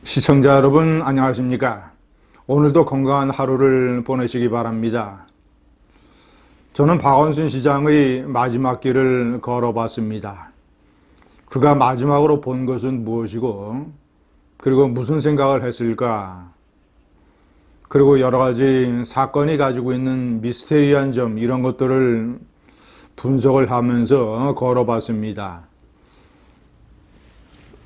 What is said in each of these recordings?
시청자 여러분 안녕하십니까? 오늘도 건강한 하루를 보내시기 바랍니다. 저는 박원순 시장의 마지막 길을 걸어봤습니다. 그가 마지막으로 본 것은 무엇이고 그리고 무슨 생각을 했을까? 그리고 여러 가지 사건이 가지고 있는 미스테리한 점 이런 것들을 분석을 하면서 걸어봤습니다.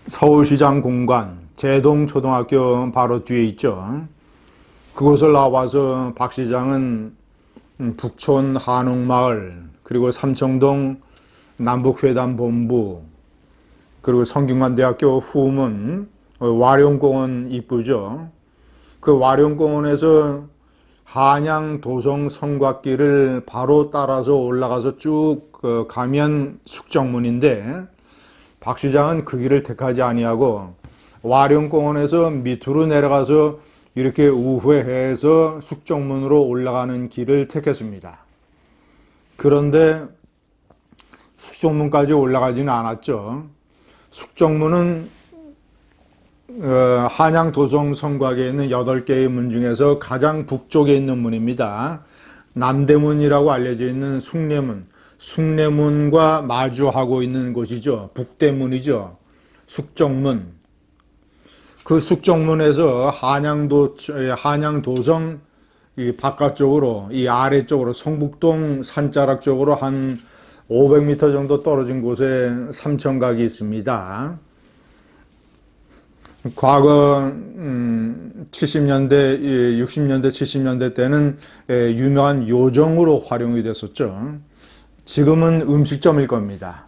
서울시장 공관 제동초등학교 바로 뒤에 있죠. 그곳을 나와서 박 시장은 북촌 한옥마을 그리고 삼청동 남북회담본부 그리고 성균관대학교 후문 와룡공원 이쁘죠. 그 와룡공원에서 한양 도성 성곽길을 바로 따라서 올라가서 쭉 가면 숙정문인데 박 시장은 그 길을 택하지 아니하고 와룡공원에서 밑으로 내려가서 이렇게 우회해서 숙정문으로 올라가는 길을 택했습니다. 그런데 숙정문까지 올라가지는 않았죠. 숙정문은 한양 도성 성곽에 있는 8개의 문 중에서 가장 북쪽에 있는 문입니다. 남대문이라고 알려져 있는 숭례문, 숭례문과 마주하고 있는 곳이죠. 북대문이죠. 숙정문. 그 숙정문에서 한양 도성 이 바깥쪽으로 이 아래쪽으로 성북동 산자락 쪽으로 한 500m 정도 떨어진 곳에 삼청각이 있습니다. 과거 70년대, 60년대, 70년대 때는 유명한 요정으로 활용이 됐었죠. 지금은 음식점일 겁니다.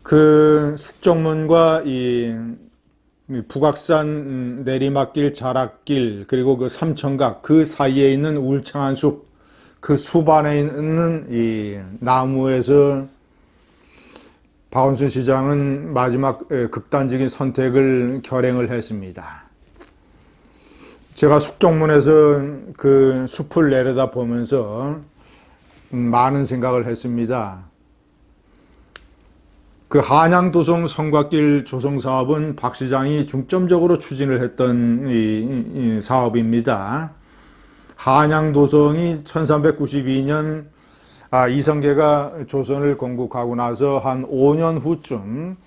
그 숙정문과 이 북악산 내리막길, 자락길, 그리고 그 삼청각 그 사이에 있는 울창한 숲, 그 숲 안에 있는 이 나무에서 박원순 시장은 마지막 극단적인 선택을 결행을 했습니다. 제가 숙정문에서 그 숲을 내려다 보면서 많은 생각을 했습니다. 그 한양도성 성곽길 조성 사업은 박 시장이 중점적으로 추진을 했던 이 사업입니다. 한양도성이 1392년 이성계가 조선을 건국하고 나서 한 5년 후쯤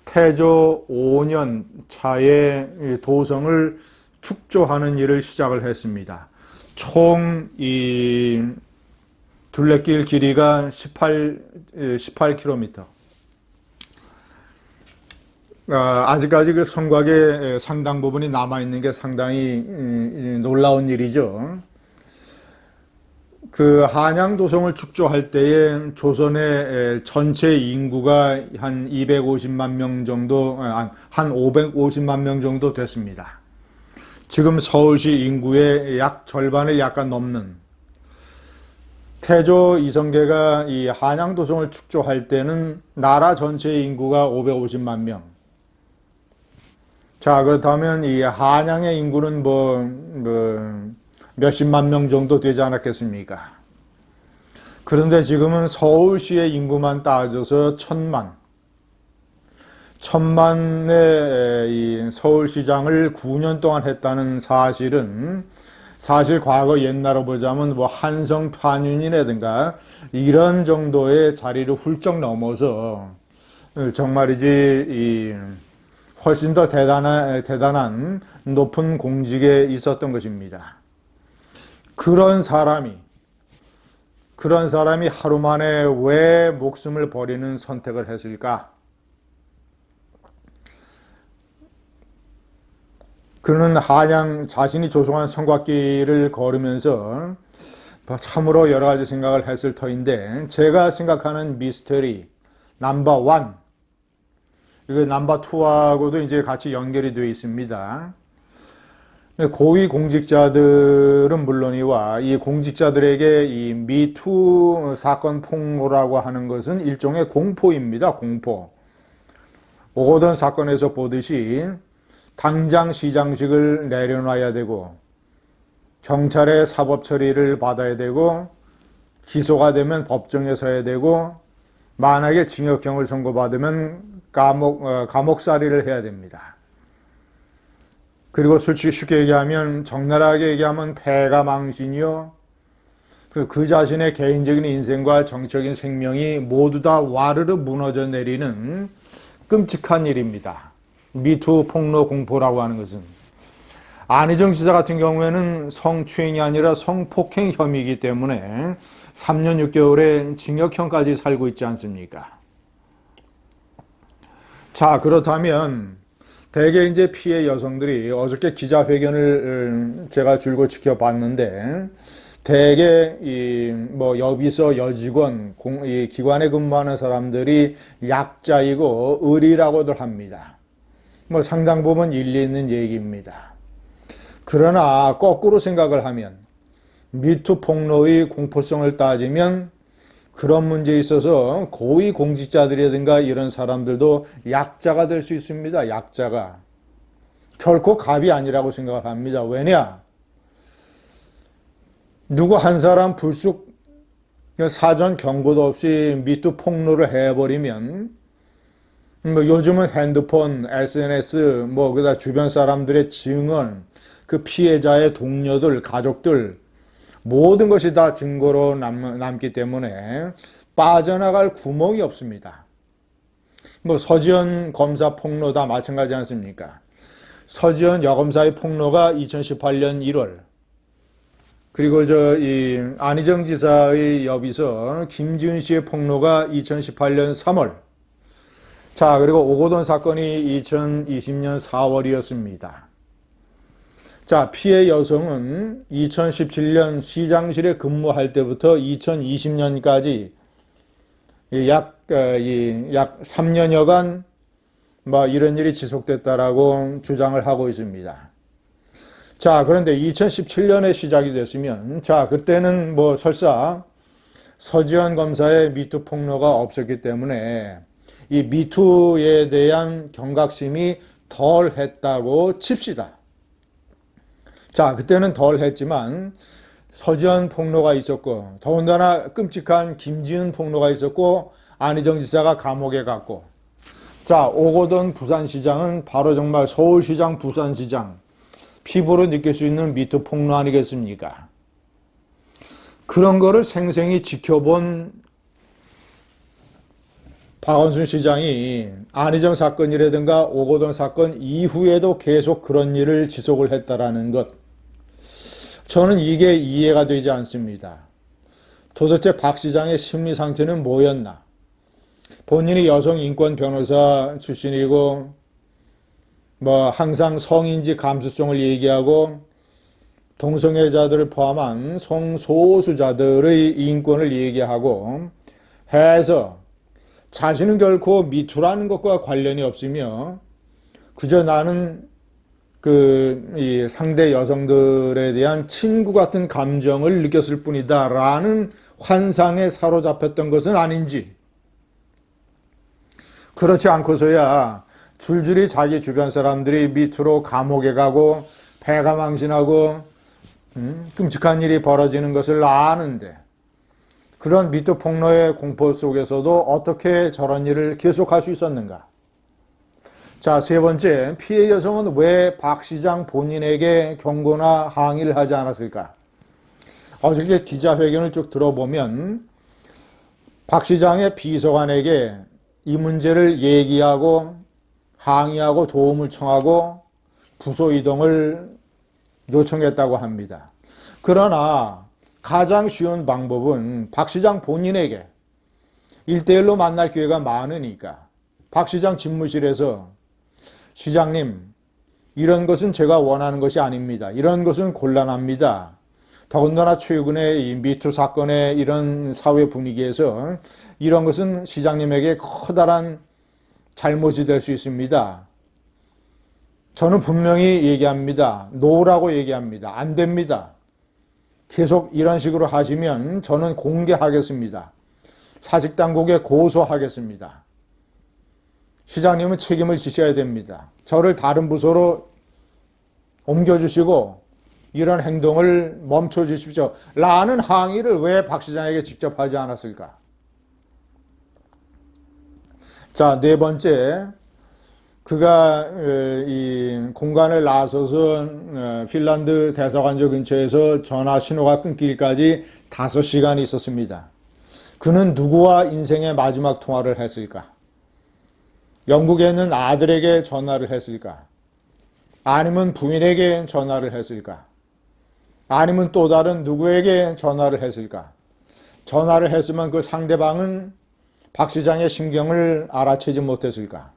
태조 5년 차에 도성을 축조하는 일을 시작을 했습니다. 총 이 둘레길 길이가 18km. 아직까지 그 성곽의 상당 부분이 남아있는 게 상당히 놀라운 일이죠. 그 한양도성을 축조할 때에 조선의 전체 인구가 한 250만 명 정도, 한 550만 명 정도 됐습니다. 지금 서울시 인구의 약 절반을 약간 넘는 태조 이성계가 이 한양도성을 축조할 때는 나라 전체의 인구가 550만 명. 자, 그렇다면 이 한양의 인구는 몇십만 명 정도 되지 않았겠습니까? 그런데 지금은 서울시의 인구만 따져서 1000만의 이 서울시장을 9년 동안 했다는 사실은 사실 과거 옛날로 보자면 한성 판윤이라든가 이런 정도의 자리를 훌쩍 넘어서 정말이지 훨씬 더 대단한 높은 공직에 있었던 것입니다. 그런 사람이 하루 만에 왜 목숨을 버리는 선택을 했을까? 그는 자신이 조성한 성곽길을 걸으면서 참으로 여러 가지 생각을 했을 터인데, 제가 생각하는 미스터리 넘버 1, 이거 넘버 2하고도 이제 같이 연결이 되어 있습니다. 고위 공직자들은 물론이와 이 공직자들에게 이 미투 사건 폭로라고 하는 것은 일종의 공포입니다. 공포. 오거돈 사건에서 보듯이 당장 시장직을 내려놔야 되고 경찰의 사법 처리를 받아야 되고 기소가 되면 법정에 서야 되고 만약에 징역형을 선고받으면 감옥살이를 해야 됩니다. 그리고 솔직히 쉽게 얘기하면, 적나라하게 얘기하면 패가 망신이요. 그 자신의 개인적인 인생과 정적인 생명이 모두 다 와르르 무너져 내리는 끔찍한 일입니다. 미투 폭로 공포라고 하는 것은. 안희정 지사 같은 경우에는 성추행이 아니라 성폭행 혐의이기 때문에 3년 6개월의 징역형까지 살고 있지 않습니까? 자, 그렇다면 대개 이제 피해 여성들이 어저께 기자회견을 제가 줄곧 지켜봤는데, 대개 여비서 여직원 이 기관에 근무하는 사람들이 약자이고 의리라고들 합니다. 상당 부분 일리 있는 얘기입니다. 그러나 거꾸로 생각을 하면, 미투 폭로의 공포성을 따지면 그런 문제에 있어서 고위 공직자들이라든가 이런 사람들도 약자가 될 수 있습니다. 약자가. 결코 갑이 아니라고 생각을 합니다. 왜냐? 누구 한 사람 불쑥 사전 경고도 없이 미투 폭로를 해버리면, 요즘은 핸드폰, SNS, 그다음 주변 사람들의 증언, 그 피해자의 동료들, 가족들, 모든 것이 다 증거로 남기 때문에 빠져나갈 구멍이 없습니다. 서지현 검사 폭로 다 마찬가지 않습니까? 서지현 여검사의 폭로가 2018년 1월, 그리고 안희정 지사의 여비서 김지은 씨의 폭로가 2018년 3월, 자, 그리고 오거돈 사건이 2020년 4월이었습니다. 자, 피해 여성은 2017년 시장실에 근무할 때부터 2020년까지 약 3년여간 이런 일이 지속됐다라고 주장을 하고 있습니다. 자, 그런데 2017년에 시작이 됐으면, 자, 그때는 설사 서지현 검사의 미투 폭로가 없었기 때문에 이 미투에 대한 경각심이 덜 했다고 칩시다. 자, 그때는 덜 했지만 서지현 폭로가 있었고, 더군다나 끔찍한 김지은 폭로가 있었고, 안희정 지사가 감옥에 갔고, 자, 오거돈 부산시장은 바로 정말 서울시장, 부산시장, 피부로 느낄 수 있는 미투 폭로 아니겠습니까? 그런 거를 생생히 지켜본 박원순 시장이 안희정 사건이라든가 오거돈 사건 이후에도 계속 그런 일을 지속을 했다라는 것, 저는 이게 이해가 되지 않습니다. 도대체 박 시장의 심리 상태는 뭐였나? 본인이 여성 인권 변호사 출신이고 항상 성인지 감수성을 얘기하고 동성애자들을 포함한 성소수자들의 인권을 얘기하고 해서 자신은 결코 미투라는 것과 관련이 없으며 그저 나는 이 상대 여성들에 대한 친구 같은 감정을 느꼈을 뿐이다 라는 환상에 사로잡혔던 것은 아닌지, 그렇지 않고서야 줄줄이 자기 주변 사람들이 미투로 감옥에 가고 패가 망신하고 끔찍한 일이 벌어지는 것을 아는데, 그런 미투 폭로의 공포 속에서도 어떻게 저런 일을 계속할 수 있었는가? 자, 세 번째, 피해 여성은 왜 박 시장 본인에게 경고나 항의를 하지 않았을까? 어저께 기자회견을 쭉 들어보면 박 시장의 비서관에게 이 문제를 얘기하고 항의하고 도움을 청하고 부서 이동을 요청했다고 합니다. 그러나 가장 쉬운 방법은 박 시장 본인에게 1대1로 만날 기회가 많으니까 박 시장 집무실에서 시장님, 이런 것은 제가 원하는 것이 아닙니다. 이런 것은 곤란합니다. 더군다나 최근에 이 미투 사건의 이런 사회 분위기에서 이런 것은 시장님에게 커다란 잘못이 될 수 있습니다. 저는 분명히 얘기합니다. 노라고 얘기합니다. 안 됩니다. 계속 이런 식으로 하시면 저는 공개하겠습니다. 사직당국에 고소하겠습니다. 시장님은 책임을 지셔야 됩니다. 저를 다른 부서로 옮겨주시고 이런 행동을 멈춰주십시오. 라는 항의를 왜 박 시장에게 직접 하지 않았을까? 자, 네 번째, 그가 이 공간을 나서서 핀란드 대사관저 근처에서 전화 신호가 끊기기까지 5시간이 있었습니다. 그는 누구와 인생의 마지막 통화를 했을까? 영국에 있는 아들에게 전화를 했을까? 아니면 부인에게 전화를 했을까? 아니면 또 다른 누구에게 전화를 했을까? 전화를 했으면 그 상대방은 박 시장의 심경을 알아채지 못했을까?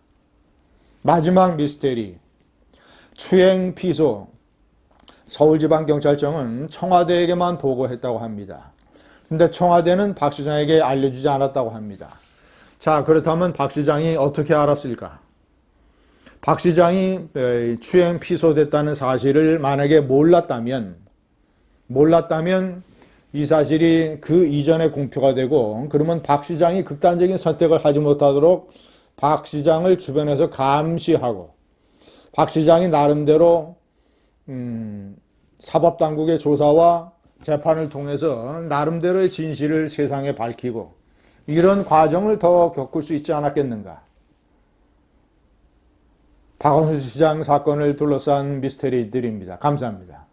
마지막 미스테리, 추행 피소. 서울지방경찰청은 청와대에게만 보고했다고 합니다. 근데 청와대는 박 시장에게 알려주지 않았다고 합니다. 자, 그렇다면 박 시장이 어떻게 알았을까? 박 시장이 추행 피소됐다는 사실을 만약에 몰랐다면 이 사실이 그 이전에 공표가 되고, 그러면 박 시장이 극단적인 선택을 하지 못하도록 박 시장을 주변에서 감시하고, 박 시장이 나름대로 사법당국의 조사와 재판을 통해서 나름대로의 진실을 세상에 밝히고, 이런 과정을 더 겪을 수 있지 않았겠는가. 박원순 시장 사건을 둘러싼 미스테리들입니다. 감사합니다.